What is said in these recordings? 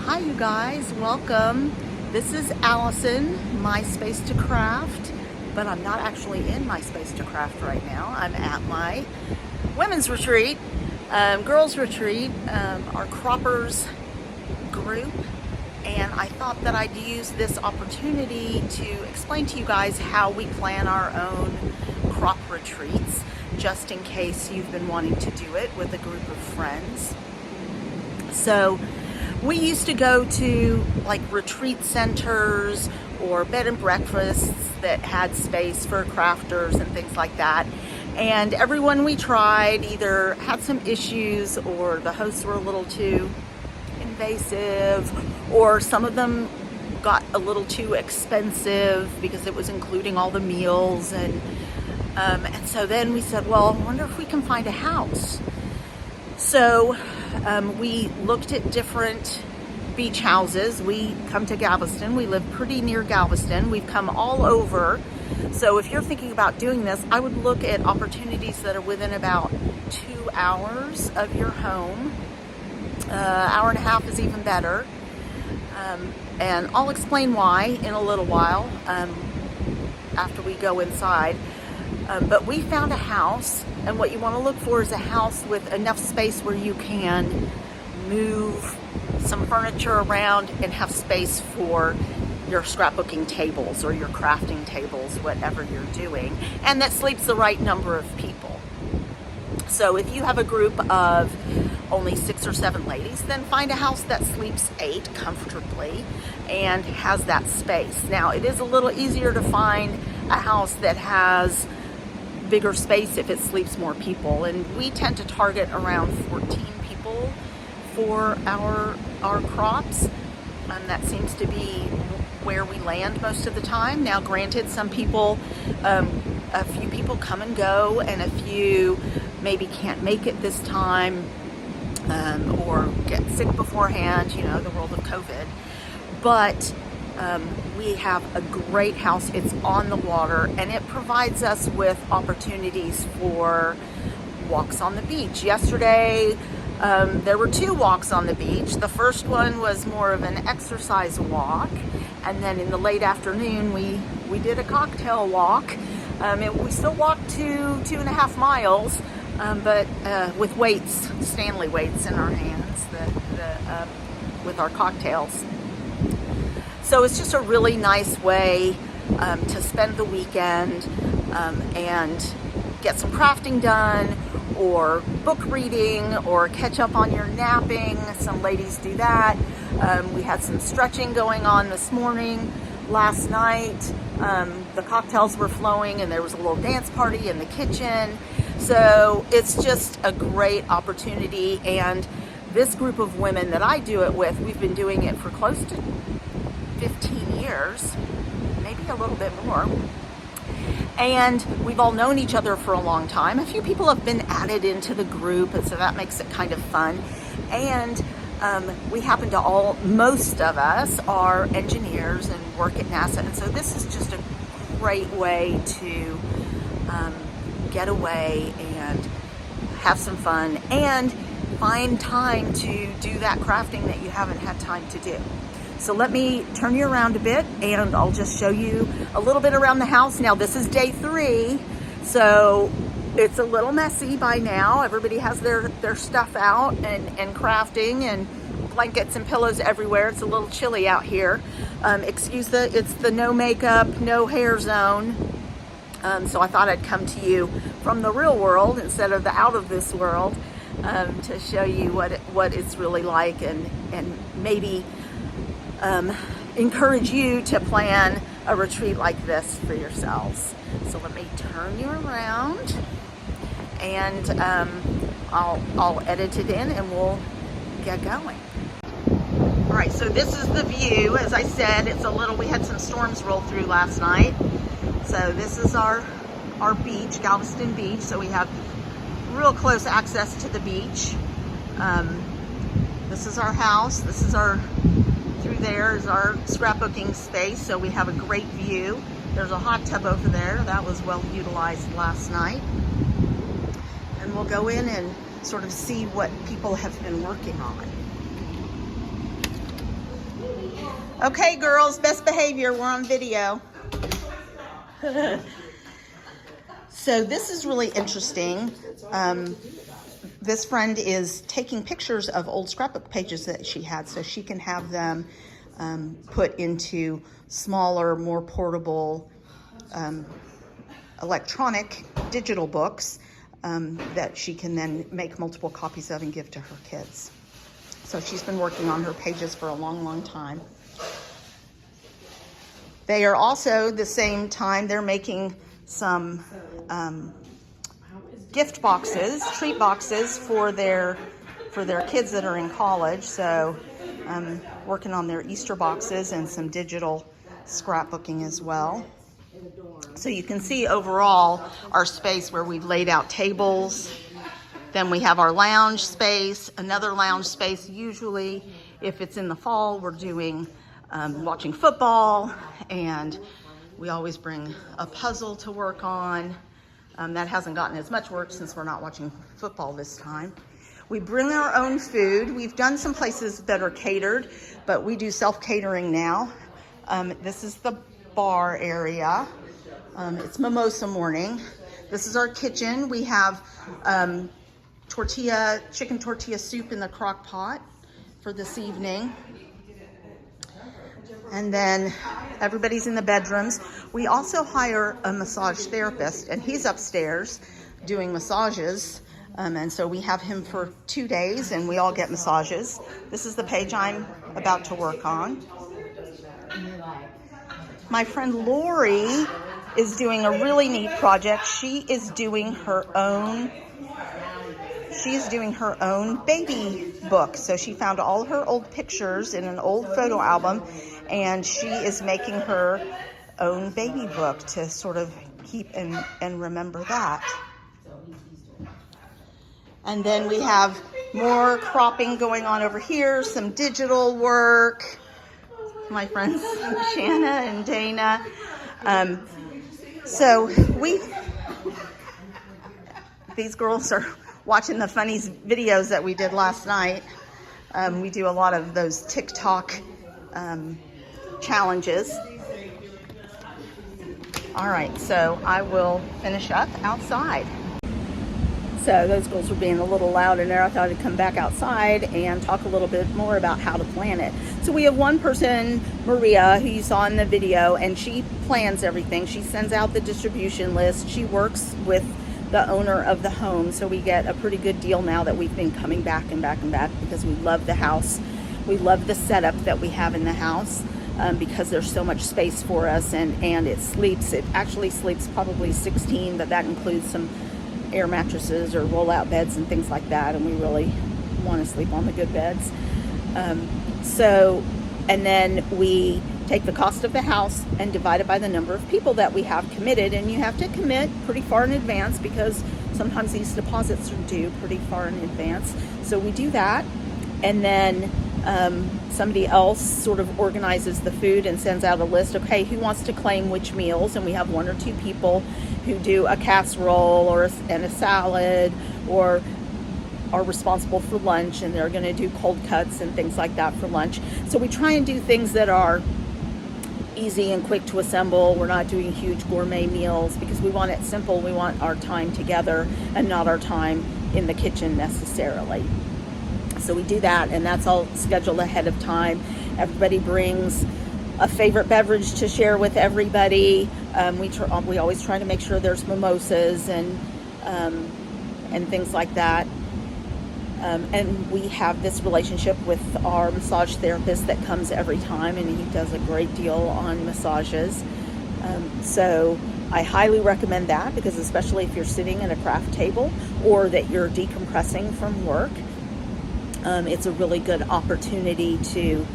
Hi you guys, welcome. This is Allison, My Space to Craft, but I'm not actually in My Space to Craft right now. I'm at my women's retreat, girls retreat, our croppers group, and I thought that I'd use this opportunity to explain to you guys how we plan our own crop retreats, just in case you've been wanting to do it with a group of friends. So we used to go to like retreat centers or bed and breakfasts that had space for crafters and things like that. And everyone we tried either had some issues, or the hosts were a little too invasive, or some of them got a little too expensive because it was including all the meals. And so then we said, well, I wonder if we can find a house. So we looked at different beach houses. We come to Galveston. We live pretty near Galveston. We've come all over. So if you're thinking about doing this, I would look at opportunities that are within about 2 hours of your home. Hour and a half is even better. And I'll explain why in a little while after we go inside. But we found a house, and what you want to look for is a house with enough space where you can move some furniture around and have space for your scrapbooking tables or your crafting tables, whatever you're doing, and that sleeps the right number of people. So if you have a group of only 6 or 7 ladies, then find a house that sleeps 8 comfortably and has that space. Now, it is a little easier to find a house that has bigger space if it sleeps more people, and we tend to target around 14 people for our crops. That seems to be where we land most of the time. Now granted, some people, a few people come and go, and a few maybe can't make it this time, or get sick beforehand, you know, the world of COVID. But we have a great house. It's on the water, and it provides us with opportunities for walks on the beach. Yesterday, there were 2 walks on the beach. The first one was more of an exercise walk, and then in the late afternoon, we did a cocktail walk. We still walked 2.5 miles, but with weights, Stanley weights in our hands, with our cocktails. So it's just a really nice way to spend the weekend and get some crafting done, or book reading, or catch up on your napping. Some ladies do that. We had some stretching going on this morning. Last night, the cocktails were flowing, and there was a little dance party in the kitchen. So it's just a great opportunity. And this group of women that I do it with, we've been doing it for close to 15 years, maybe a little bit more. And we've all known each other for a long time. A few people have been added into the group, and so that makes it kind of fun. And we happen to most of us are engineers and work at NASA. And so this is just a great way to get away and have some fun and find time to do that crafting that you haven't had time to do. So let me turn you around a bit, and I'll just show you a little bit around the house. Now, this is day 3, so it's a little messy by now. Everybody has their stuff out and crafting, and blankets and pillows everywhere. It's a little chilly out here. It's the no makeup, no hair zone. So I thought I'd come to you from the real world instead of the out of this world, to show you what it's really like, and maybe encourage you to plan a retreat like this for yourselves. So let me turn you around, and I'll edit it in, and we'll get going. All right, so this is the view. As I said, we had some storms roll through last night. So this is our beach, Galveston Beach. So we have real close access to the beach. This is our house. Through there is our scrapbooking space, so we have a great view. There's a hot tub over there. That was well utilized last night. And we'll go in and sort of see what people have been working on. Okay, girls, best behavior. We're on video. So this is really interesting. This friend is taking pictures of old scrapbook pages that she had so she can have them put into smaller, more portable electronic digital books that she can then make multiple copies of and give to her kids. So she's been working on her pages for a long, long time. They are also, the same time, they're making some gift boxes, treat boxes for their kids that are in college. So working on their Easter boxes and some digital scrapbooking as well. So you can see overall our space where we've laid out tables. Then we have our lounge space, another lounge space. Usually if it's in the fall, we're doing watching football, and we always bring a puzzle to work on. That hasn't gotten as much work since we're not watching football this time. We bring our own food. We've done some places that are catered, but we do self-catering now. This is the bar area. It's mimosa morning. This is our kitchen. We have chicken tortilla soup in the crock pot for this evening. And then everybody's in the bedrooms. We also hire a massage therapist, and he's upstairs doing massages. And so we have him for 2 days, and we all get massages. This is the page I'm about to work on. My friend Lori is doing a really neat project. She's doing her own baby book. So she found all her old pictures in an old photo album, and she is making her own baby book to sort of keep and remember that. And then we have more cropping going on over here, some digital work. My friends Shanna and Dana. These girls are watching the funny videos that we did last night. We do a lot of those TikTok challenges. All right, so I will finish up outside. So those girls were being a little loud in there. I thought I'd come back outside and talk a little bit more about how to plan it. So we have one person, Maria, who you saw in the video, and she plans everything. She sends out the distribution list. She works with the owner of the home, so we get a pretty good deal now that we've been coming back and back and back because we love the house. We love the setup that we have in the house because there's so much space for us, and it actually sleeps probably 16, but that includes some air mattresses or roll-out beds and things like that, and we really want to sleep on the good beds. And then we take the cost of the house and divide it by the number of people that we have committed, and you have to commit pretty far in advance because sometimes these deposits are due pretty far in advance. So we do that, and then somebody else sort of organizes the food and sends out a list. Okay, who wants to claim which meals? And we have 1 or 2 people who do a casserole and a salad, or are responsible for lunch, and they're going to do cold cuts and things like that for lunch. So we try and do things that are easy and quick to assemble. We're not doing huge gourmet meals because we want it simple. We want our time together and not our time in the kitchen necessarily. So we do that, and that's all scheduled ahead of time. Everybody brings a favorite beverage to share with everybody. We always try to make sure there's mimosas and things like that. And we have this relationship with our massage therapist that comes every time, and he does a great deal on massages. So I highly recommend that, because especially if you're sitting at a craft table or that you're decompressing from work, it's a really good opportunity to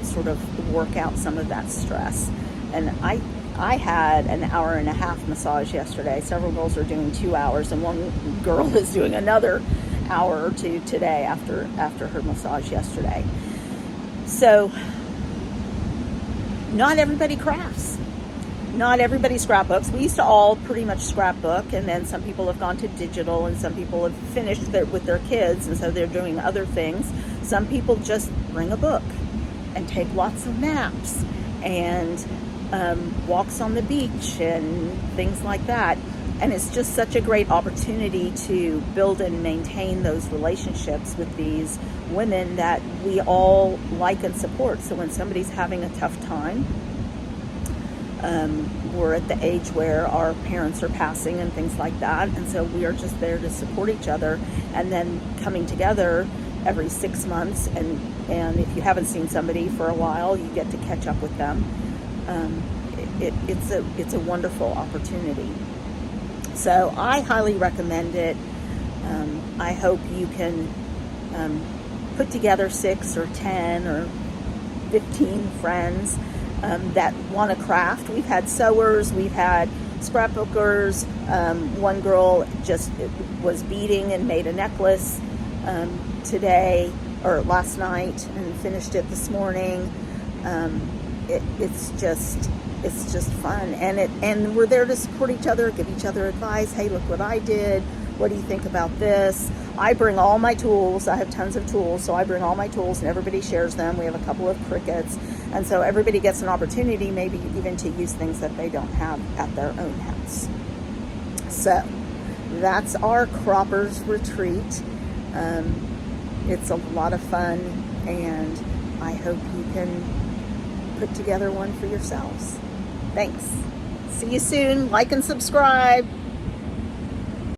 sort of work out some of that stress. And I had an 1.5 hour massage yesterday. Several girls are doing 2 hours, and one girl is doing another hour or 2 today after her massage yesterday. So not everybody crafts. Not everybody scrapbooks. We used to all pretty much scrapbook, and then some people have gone to digital, and some people have finished with their kids, and so they're doing other things. Some people just bring a book and take lots of naps and walks on the beach and things like that. And it's just such a great opportunity to build and maintain those relationships with these women that we all like and support. So when somebody's having a tough time, we're at the age where our parents are passing and things like that, and so we are just there to support each other, and then coming together every 6 months, and if you haven't seen somebody for a while, you get to catch up with them. It's a wonderful opportunity. So I highly recommend it. I hope you can put together 6 or 10 or 15 friends that want to craft. We've had sewers, we've had scrapbookers. One girl just was beading and made a necklace today or last night and finished it this morning. It's just fun, and we're there to support each other, give each other advice. Hey, look what I did. What do you think about this? I bring all my tools. I have tons of tools, so I bring all my tools and everybody shares them. We have a couple of Cricuts, and so everybody gets an opportunity maybe even to use things that they don't have at their own house. So that's our Croppers Retreat. It's a lot of fun, and I hope you can put together one for yourselves. Thanks. See you soon. Like and subscribe.